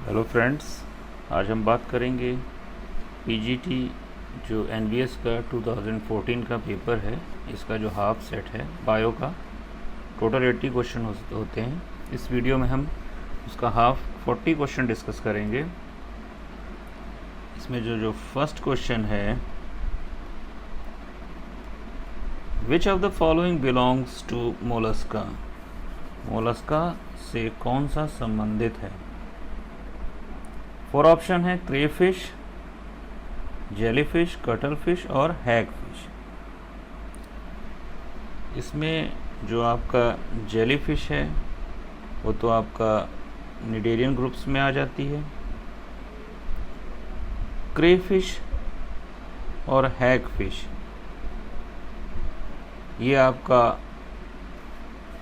Hello friends, आज हम बात करेंगे पीजीटी जो एनवीएस का 2014 का पेपर है। इसका जो हाफ सेट है बायो का, टोटल 80 क्वेश्चन होते हैं। इस वीडियो में हम उसका हाफ 40 क्वेश्चन डिस्कस करेंगे। इसमें जो फर्स्ट क्वेश्चन है, which of the following belongs to Mollusca. Mollusca से कौन सा संबंधित है? 4 ऑप्शन है, क्रेफिश, जेलीफिश, कटलफिश और हैगफिश। इसमें जो आपका जेलीफिश है वो तो आपका निडेरियन ग्रुप्स में आ जाती है। क्रेफिश और हैगफिश ये आपका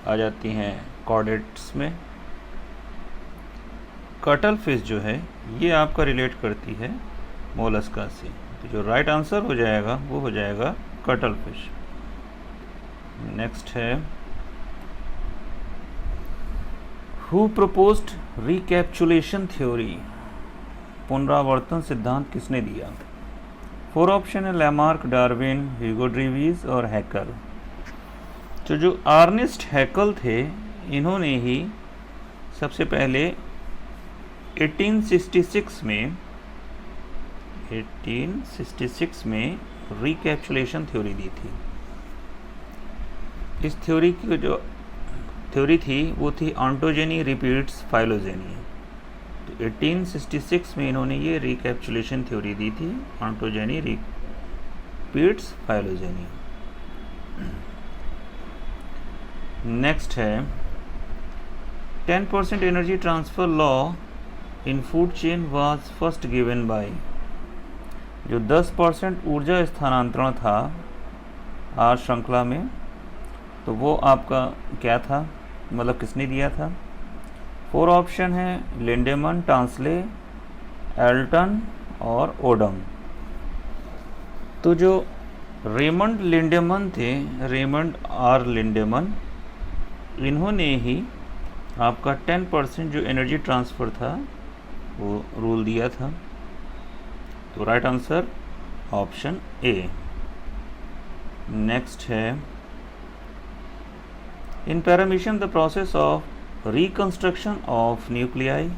आ जाती हैं कॉर्डेट्स में। कटल फिश जो है ये आपका रिलेट करती है मोलस्का से, तो जो राइट आंसर हो जाएगा वो हो जाएगा कटल फिश। नेक्स्ट है, हु प्रपोज्ड रिकैप्चुलेशन थ्योरी। पुनरावर्तन सिद्धांत किसने दिया? 4 ऑप्शन है, लैमार्क, डार्विन, ह्यूगो ड्रीवीज और हैकल। तो जो अर्नेस्ट हैकल थे इन्होंने ही सबसे पहले 1866 में रिकैप्चुलेशन थ्योरी दी थी। इस थ्योरी की जो थ्योरी थी वो थी ऑन्टोजेनी रिपीट्स फाइलोजेनी। तो 1866 में इन्होंने ये रिकैप्चुलेशन थ्योरी दी थी, ऑन्टोजेनी रिपीट्स फाइलोजेनी। नेक्स्ट है, 10% energy transfer law in food chain was first given by. जो 10% ऊर्जा स्थानांतरण था आर श्रृंखला में, तो वो आपका क्या था, मतलब किसने दिया था? 4 ऑप्शन है, लिंडेमन, टांसले, एल्टन और ओडम। तो जो रेमंड लिंडेमन थे, रेमंड आर लिंडेमन, इन्होंने ही आपका 10% जो एनर्जी ट्रांसफ़र था वो रूल दिया था। तो right answer option a. Next है, in paramecium the process of reconstruction of nuclei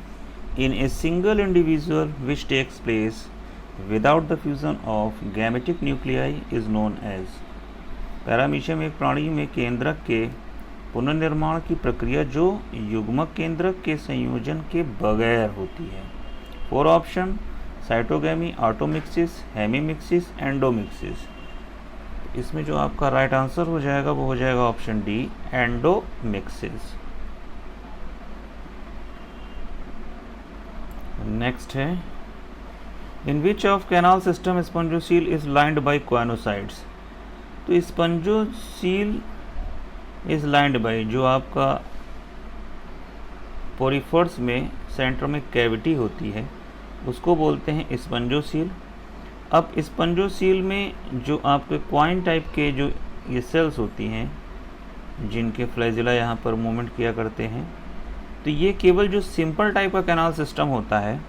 in a single individual which takes place without the fusion of gametic nuclei is known as. Paramecium एक प्राणी में केंद्रक के पुनर्निर्माण की प्रक्रिया जो युग्मक केंद्रक के संयोजन के बगैर होती है। 4 ऑप्शन, साइटोगेमी, ऑटोमिक्सिस, हेमीमिक्सिस, एंडोमिक्सिस। इसमें जो आपका राइट आंसर हो जाएगा वो हो जाएगा ऑप्शन डी, एंडोमिक्सिस। नेक्स्ट है, in which of canal system spongocoel is lined by choanocytes. तो स्पंजोसील इज लाइंड बाय, जो आपका पोरिफर्स में सेंटर में कैविटी होती है उसको बोलते हैं स्पंजोसील। अब स्पंजोसील में जो आपके क्वाइन टाइप के जो ये सेल्स होती हैं जिनके फ्लैजिला यहाँ पर मूवमेंट किया करते हैं, तो ये केवल जो सिंपल टाइप का कैनाल सिस्टम होता है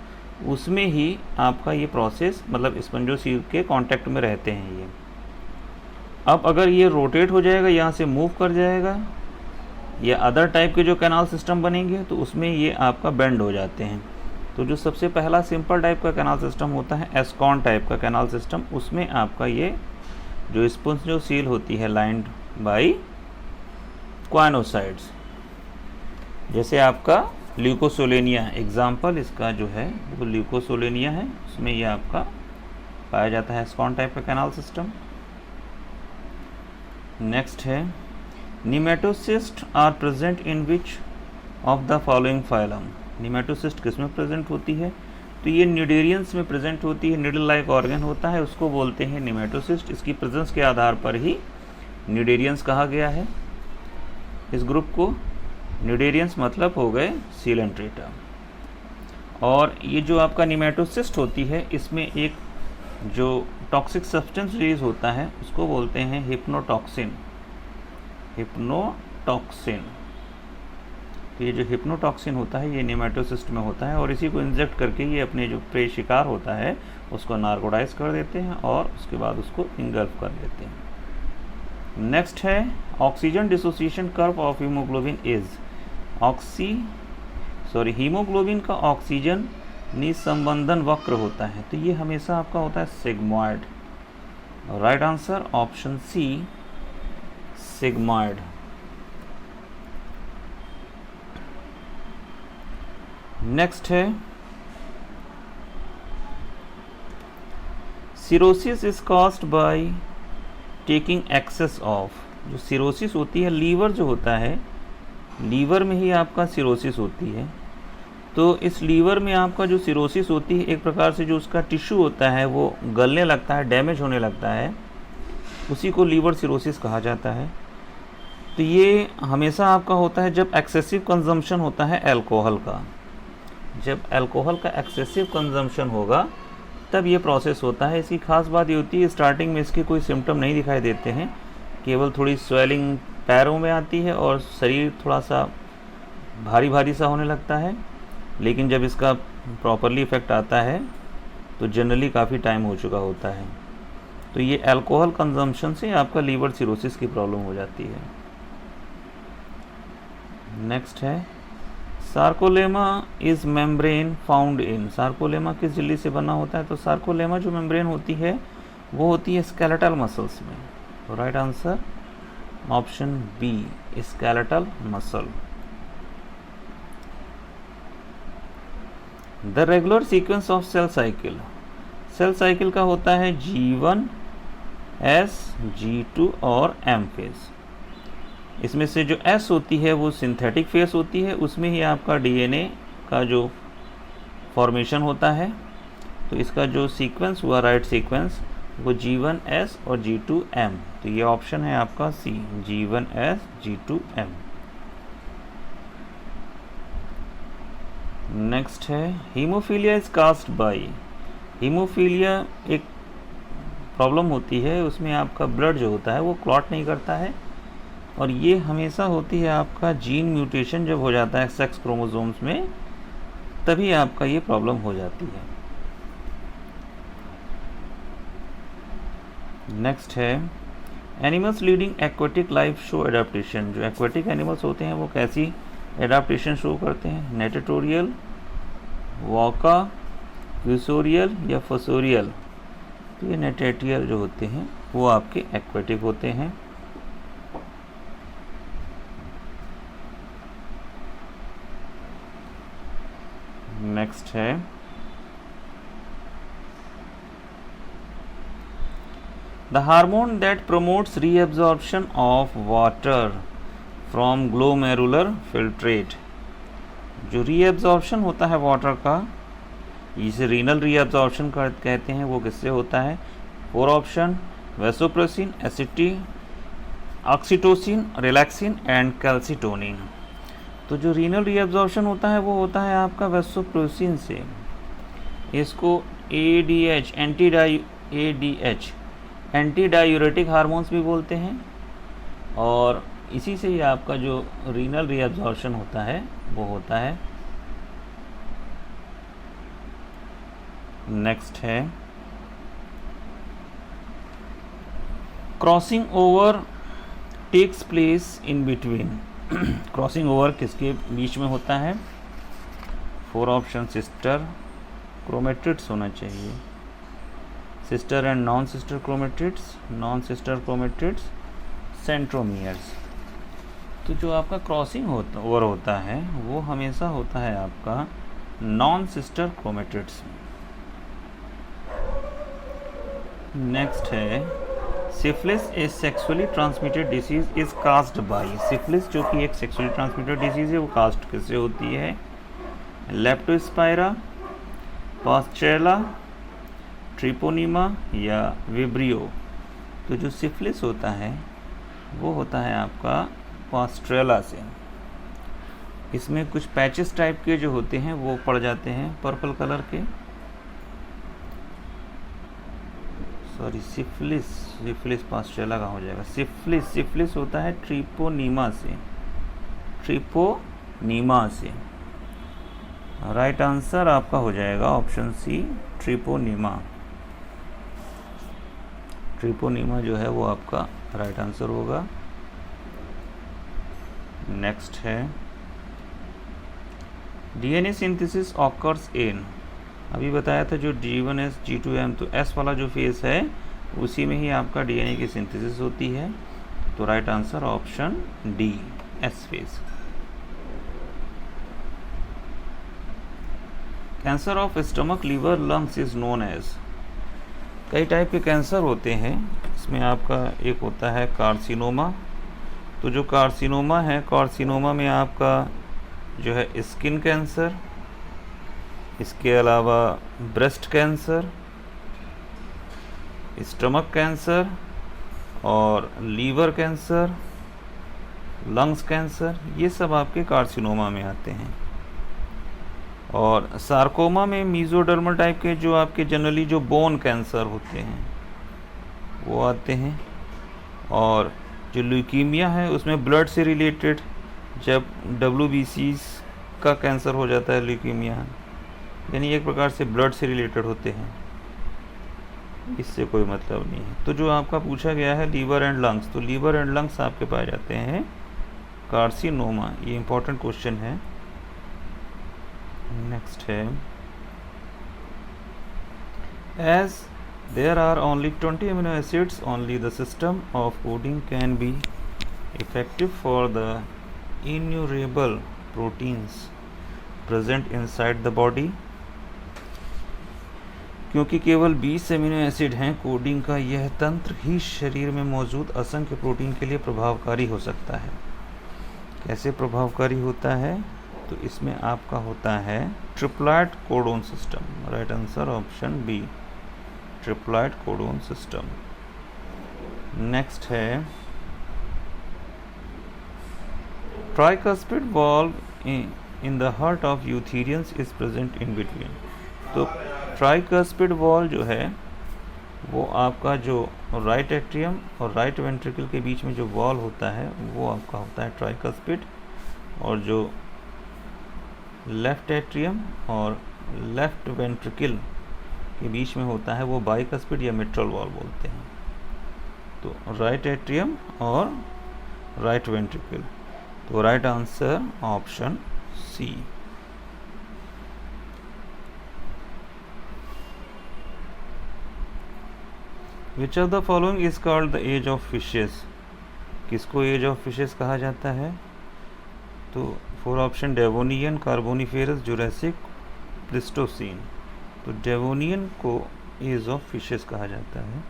उसमें ही आपका ये प्रोसेस, मतलब स्पंजोसील के कांटेक्ट में रहते हैं ये। अब अगर ये रोटेट हो जाएगा, यहाँ से मूव कर जाएगा, या अदर टाइप के जो कैनाल सिस्टम बनेंगे तो उसमें ये आपका बेंड हो जाते हैं। तो जो सबसे पहला सिंपल टाइप का कैनाल सिस्टम होता है, एस्कॉन टाइप का कैनाल सिस्टम, उसमें आपका ये जो स्पंजोसील होती है लाइंड बाय क्वानोसाइट्स। जैसे आपका ल्यूकोसोलेनिया, एग्जाम्पल इसका जो है वो ल्यूकोसोलेनिया है, उसमें ये आपका पाया जाता है एस्कॉन टाइप का कैनाल सिस्टम। नेक्स्ट है, nematocyst are present in which of the following phylum. Nematocyst किस में प्रेजेंट होती है? तो ये निडेरियंस में प्रेजेंट होती है, निडल लाइक ऑर्गन होता है, उसको बोलते हैं निमेटोसिस्ट। इसकी प्रेजेंस के आधार पर ही निडेरियंस कहा गया है इस ग्रुप को। निडेरियंस मतलब हो गए सीलेंट्रेटा। और ये जो आपका निमेटोसिस्ट होती है इसमें एक जो टॉक्सिक सब्सटेंस रिलीज होता है उसको बोलते हैं हिप्नोटॉक्सिन। हिप्नोटॉक्सिन। तो ये जो हिप्नोटॉक्सिन होता है ये नेमेटोसिस्ट में होता है और इसी को इंजेक्ट करके ये अपने जो प्रे शिकार होता है उसको नार्कोटाइज कर देते हैं और उसके बाद उसको इंगल्फ कर देते हैं। नेक्स्ट है oxygen dissociation curve of haemoglobin is haemoglobin का ऑक्सीजन निसंबंधन वक्र होता है, तो ये हमेशा आपका होता है sigmoid. Right answer option c, sigmoid. Next है cirrhosis is caused by taking excess of. जो सिरोसिस होती है, लीवर जो होता है, लीवर में ही आपका सिरोसिस होती है। तो इस लीवर में आपका जो सिरोसिस होती है, एक प्रकार से जो उसका टिश्यू होता है वो गलने लगता है, डैमेज होने लगता है, उसी को लीवर सिरोसिस कहा जाता है। तो ये हमेशा आपका होता है जब एक्सेसिव कंजम्पशन होता है अल्कोहल का। जब अल्कोहल का एक्सेसिव कंजम्पशन होगा तब ये प्रोसेस होता है। इसकी खास बात ये होती है स्टार्टिंग में इसके कोई सिम्टम नहीं दिखाई देते हैं, केवल थोड़ी स्वेलिंग पैरों में आती है और शरीर थोड़ा सा भारी भारी सा होने लगता है, लेकिन जब इसका प्रॉपरली इफ़ेक्ट आता है तो जनरली काफ़ी टाइम हो चुका होता है। तो ये अल्कोहल कंजम्पशन से आपका लीवर सिरोसिस की प्रॉब्लम हो जाती है। नेक्स्ट है sarcolemma is membrane found in. Sarcolemma किस झिल्ली से बना होता है? तो सार्कोलेमा जो मेम्ब्रेन होती है वो होती है स्केलेटल मसल्स में। तो right answer option B, skeletal muscle. The regular sequence of cell cycle. Cell cycle का होता है G1, S, G2 और M फेज। इसमें से जो S होती है वो सिंथेटिक फेज होती है, उसमें ही आपका DNA का जो फॉर्मेशन होता है। तो इसका जो सीक्वेंस हुआ, राइट सीक्वेंस, वो G1S और G2M। तो ये ऑप्शन है आपका सी, G1S G2M। नेक्स्ट है haemophilia is caused bye. Haemophilia एक प्रॉब्लम होती है, उसमें आपका ब्लड जो होता है वो क्लॉट नहीं करता है और ये हमेशा होती है आपका जीन म्यूटेशन जब हो जाता है सेक्स क्रोमोसोम्स में, तभी आपका ये प्रॉब्लम हो जाती है। नेक्स्ट है animals leading aquatic life show adaptation. जो एक्वेटिक एनिमल्स होते हैं वो कैसी एडाप्टेशन शो करते हैं? नेटेटोरियल, वॉका, क्यूसोरियल या फोसोरियल। तो ये नेटेटियल जो होते हैं वो आपके एक्वेटिक होते हैं। नेक्स्ट है the hormone that promotes reabsorption of water from glomerular filtrate. जो रीएब्जॉर्प्शन होता है वाटर का, इसे रीनल रीएब्जॉर्प्शन कहते हैं, वो किससे होता है? 4 option vasopressin, एसिटी, oxytocin, relaxin and calcitonin. तो जो रीनल रीएब्जॉर्प्शन होता है वो होता है आपका वैसोप्रेसिन से। इसको ADH एंटी डायूरेटिक हार्मोन्स भी बोलते हैं और इसी से ही आपका जो रीनल रीएब्जॉर्प्शन होता है वो होता है। नेक्स्ट है crossing over takes place in between. Crossing over किसके बीच में होता है? 4 ऑप्शन सिस्टर क्रोमेटिड्स होना चाहिए, sister and non sister chromatids, non sister chromatids, centromeres. तो जो आपका क्रॉसिंग ओवर होता है वो हमेशा होता है आपका नॉन सिस्टर क्रोमेटिड्स में। नेक्स्ट है syphilis is sexually transmitted disease is caused bye. Syphilis जो कि एक सेक्सुअली ट्रांसमिटेड डिसीज है वो कास्ट किससे होती है? लेप्टोस्पायरा, पास्चेला, ट्रिपोनिमा या विब्रियो। तो जो सिफिलिस होता है वो होता है आपका पास्ट्रेला से। इसमें कुछ पैचेस टाइप के जो होते हैं वो पड़ जाते हैं पर्पल कलर के। सॉरी, सिफिलिस पास्ट्रेला का हो जाएगा। सिफिलिस होता है ट्रिपोनिमा से, ट्रिपोनिमा नीमा से। राइट आंसर आपका हो जाएगा ऑप्शन सी, ट्रिपोनीमा। ट्रिपोनीमा जो है वो आपका राइट आंसर होगा। नेक्स्ट है डीएनए सिंथेसिस ऑकर्स इन, अभी बताया था जो G1S G2M, तो S वाला जो फेज है उसी में ही आपका डीएनए की सिंथेसिस होती है। तो right answer option D, S phase. Cancer of stomach, liver, lungs is known as, कई टाइप के कैंसर होते हैं। इसमें आपका एक होता है कार्सिनोमा। तो जो कार्सिनोमा है, कार्सिनोमा में आपका जो है स्किन कैंसर, इसके अलावा ब्रेस्ट कैंसर, स्टमक कैंसर और लीवर कैंसर, लंग्स कैंसर, ये सब आपके कार्सिनोमा में आते हैं। और सार्कोमा में मीजोडर्मल टाइप के जो आपके जनरली जो बोन कैंसर होते हैं वो आते हैं। और जो ल्यूकीमिया है उसमें ब्लड से रिलेटेड, जब WBC का कैंसर हो जाता है ल्यूकीमिया, यानी एक प्रकार से ब्लड से रिलेटेड होते हैं, इससे कोई मतलब नहीं है। तो जो आपका पूछा गया है लीवर एंड लंग्स, तो लीवर एंड लंग्स आपके पाए जाते हैं कार्सिनोमा, ये इंपॉर्टेंट क्वेश्चन है। नेक्स्ट है as there are only 20 amino acids, only the system of coding can be effective for the innumerable proteins present inside the body. क्योंकि केवल 20 अमीनो एसिड हैं, कोडिंग का यह तंत्र ही शरीर में मौजूद असंख्य प्रोटीन के लिए प्रभावकारी हो सकता है। कैसे प्रभावकारी होता है? तो इसमें आपका होता है triploid codon system. Right answer option b, triploid codon system. Next है tricuspid valve in the heart of eutherians is present in between. तो ट्राइकस्पिड वॉल जो है वो आपका जो राइट एट्रियम और राइट वेंट्रिकल के बीच में जो वॉल होता है वो आपका होता है ट्राइकस्पिड, और जो लेफ्ट एट्रियम और लेफ्ट वेंट्रिकल के बीच में होता है वो बाइकस्पिड या मिट्रल वॉल बोलते हैं। तो राइट एट्रियम और राइट वेंट्रिकल, तो right answer option C. Which of the following is called the age of fishes, किसको एज ऑफ फिशेस कहा जाता है? तो four option Devonian, Carboniferous, Jurassic, Pleistocene. तो डेवोनियन को एज ऑफ फिशेस कहा जाता है।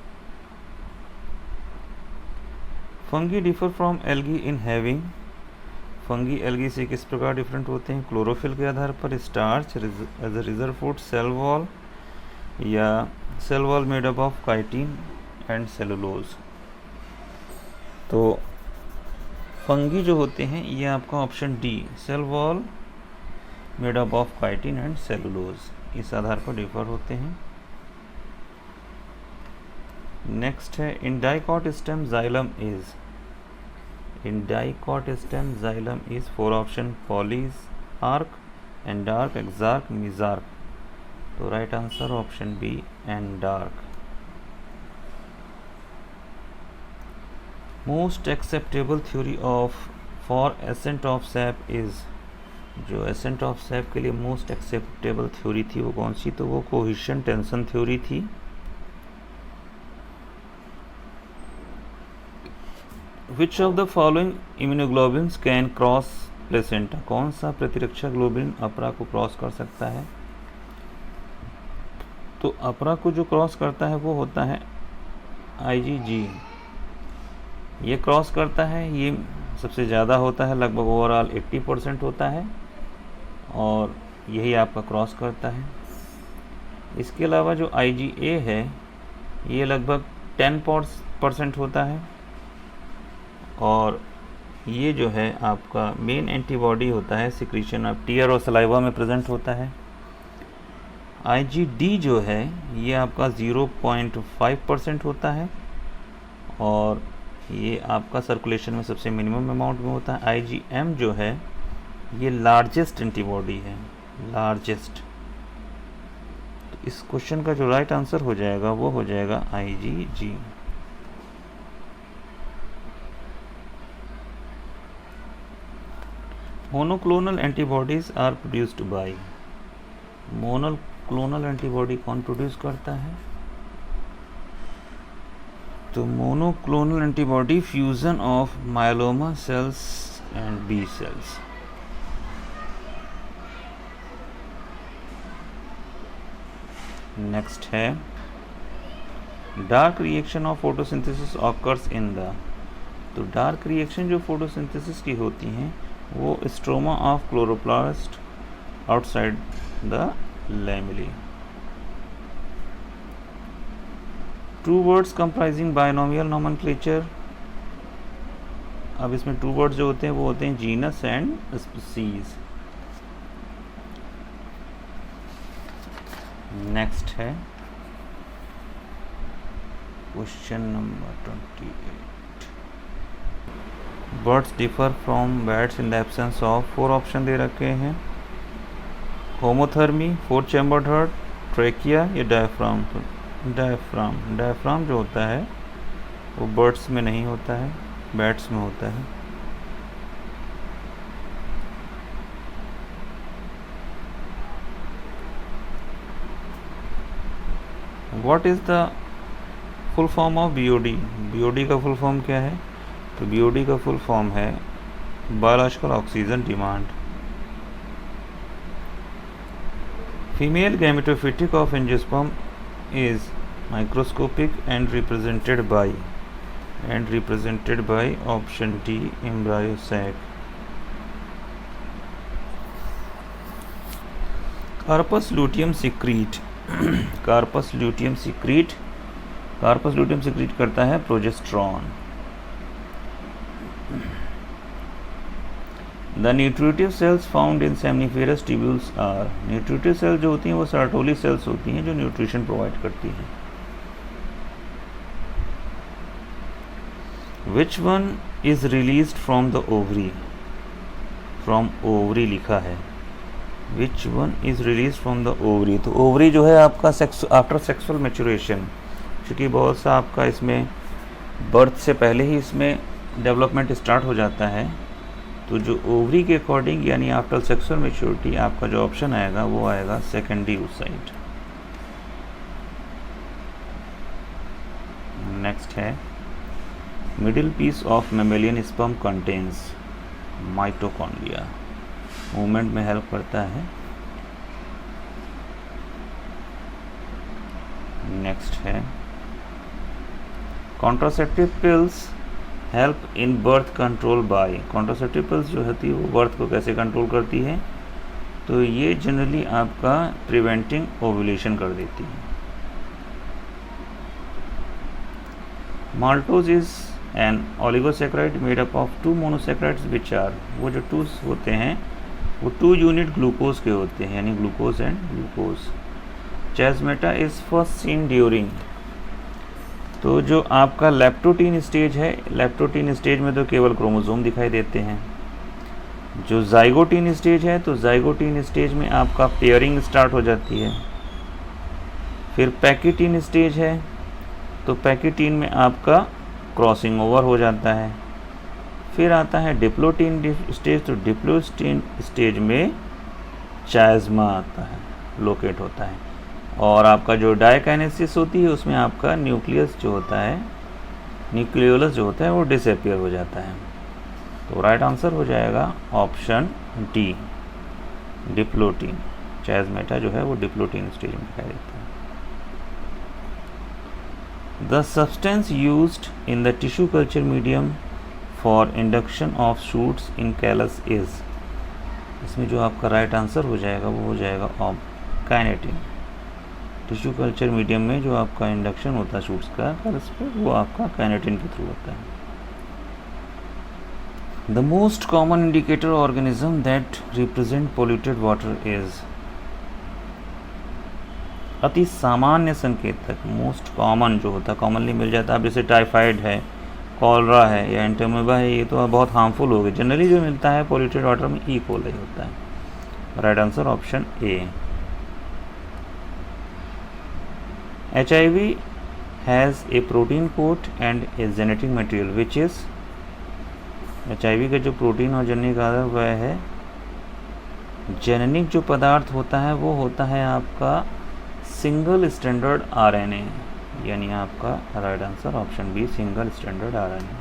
Fungi differ from algae in having, fungi algae से किस प्रकार डिफरेंट होते हैं? क्लोरोफिल के आधार पर, starch, as a reserve food, cell wall, या cell wall made up of chitin and cellulose. तो फंगी जो होते हैं ये आपका option d, cell wall made up of chitin and cellulose, इस आधार पर डिफर होते हैं। नेक्स्ट है in dicot stem xylem is, in dicot stem xylem is four option पॉलीज, आर्क, एंडार्क, एक्सार्क, मिजार्क। तो right answer option b, endarch. Most acceptable theory of for ascent of SAP is, जो ascent of SAP के लिए most acceptable theory थी वो कौन सी? तो वो कोहेशन टेंशन थ्योरी थी। विच of the following immunoglobulins can cross placenta, कौन सा प्रतिरक्षा ग्लोबुलिन अपरा को क्रॉस कर सकता है? तो अपरा को जो क्रॉस करता है वो होता है IgG, ये क्रॉस करता है, ये सबसे ज़्यादा होता है, लगभग ओवरऑल 80% होता है, और यही आपका क्रॉस करता है। इसके अलावा जो IgA है ये लगभग 10% होता है, और ये जो है आपका मेन एंटीबॉडी होता है, सिक्रीशन ऑफ टीयर और सलाइवा में प्रेजेंट होता है। IgD जो है ये आपका 0.5% होता है, और ये आपका सर्कुलेशन में सबसे मिनिमम अमाउंट में होता है। IgM जो है ये लार्जेस्ट एंटीबॉडी है, लार्जेस्ट। तो इस क्वेश्चन का जो राइट आंसर हो जाएगा वो हो जाएगा IgG। Monoclonal antibodies are produced by, monoclonal antibody कौन प्रोड्यूस करता है? तो monoclonal antibody fusion of myeloma cells and b cells. Next है dark reaction of photosynthesis occurs in the, तो डार्क रिएक्शन जो फोटोसिंथेसिस की होती हैं वो stroma of chloroplast outside the lamellae. Two words comprising binomial nomenclature, अब इसमें two words जो होते हैं वो होते हैं जीनस एंड स्पीसीज। नेक्स्ट है question number 28। Birds differ from bats in the absence of, 4 option दे रखे हैं, होमोथर्मी, 4 चैम्बर्ड हार्ट, ट्रेकिया या डायफ्राम। तो डायफ्राम जो होता है वो बर्ड्स में नहीं होता है, बैट्स में होता है। What is the full form of BOD? BOD का फुल फॉर्म क्या है? तो BOD का फुल फॉर्म है biological oxygen demand. Female gametophytic of angiosperm is microscopic and represented by option D, embryo sac. Carpus luteum secrete carpus luteum secrete करता है progesterone. The nutritive cells found in seminiferous tubules are, nutritive cells जो होती हैं वो Sertoli cells होती हैं जो nutrition provide करती हैं। Which one is released from the ovary? From ovary लिखा है। Which one is released from the ovary? तो ovary जो है आपका आफ्टर सेक्सुअल मैच्योरेशन, क्योंकि बहुत सा आपका इसमें बर्थ से पहले ही इसमें डेवलपमेंट स्टार्ट हो जाता है, तो जो ओवरी के अकॉर्डिंग यानी आफ्टर सेक्सुअल मैच्योरिटी आपका जो ऑप्शन आएगा वो आएगा सेकेंडरी oocyte। नेक्स्ट है middle piece of mammalian sperm contains mitochondria, movement में हेल्प करता है। नेक्स्ट है contraceptive pills help in birth control by, contraceptive pills जो होती है वो बर्थ को कैसे कंट्रोल करती है? तो ये जनरली आपका प्रिवेंटिंग ओव्यूलेशन कर देती है। Maltose is an oligosaccharide made up of 2 monosaccharides which are, वो जो 2 होते हैं वो 2 यूनिट ग्लूकोज के होते हैं, यानी glucose and glucose. Chiasmata is first seen during, तो जो आपका लेप्टोटीन स्टेज है, लेप्टोटीन स्टेज में तो केवल क्रोमोसोम दिखाई देते हैं। जो जाइगोटीन स्टेज है, तो जाइगोटीन स्टेज में आपका पेयरिंग स्टार्ट हो जाती है। फिर पैकेटीन स्टेज है, तो पैकेटीन में आपका क्रॉसिंग ओवर हो जाता है। फिर आता है डिप्लोटीन स्टेज, तो डिप्लोटीन स्टेज में चाइज़मा आता है, लोकेट होता है। और आपका जो डायकाइनेसिस होती है उसमें आपका न्यूक्लियस जो होता है, न्यूक्लियोलस जो होता है वो डिसअपियर हो जाता है। तो राइट आंसर हो जाएगा ऑप्शन डी, डिप्लोटीन। चैज़मेटा जो है वो डिप्लोटीन स्टेज में दिखाई देता है। The substance used in the tissue culture medium for induction of shoots in callus is, इसमें जो आपका राइट आंसर हो जाएगा वो हो जाएगा काइनेटिन। टिश्यू कल्चर मीडियम में जो आपका इंडक्शन होता है शूट्स का कैलस पे, वो आपका काइनेटिन के थ्रू होता है। The most common indicator organism that represent polluted water is, अति सामान्य संकेतक, मोस्ट कॉमन जो होता है, कॉमनली मिल जाता है। अब जैसे टाइफाइड है, कॉलरा है या एंटोमेबा है, ये तो बहुत हार्मफुल हो गए। जनरली जो मिलता है पॉल्यूटेड वाटर में ई कोलाई होता है। Right answer option A. HIV has a protein coat and a genetic material which is, HIV का जो प्रोटीन और जेनेटिक आधार वह है, जेनेटिक जो पदार्थ होता है वो होता है आपका सिंगल स्टैंडर्ड RNA, यानी आपका right answer option B single stranded RNA।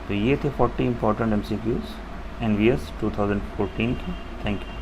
तो ये थे 40 इंपॉर्टेंट MCQs NVS 2014 की। Thank you.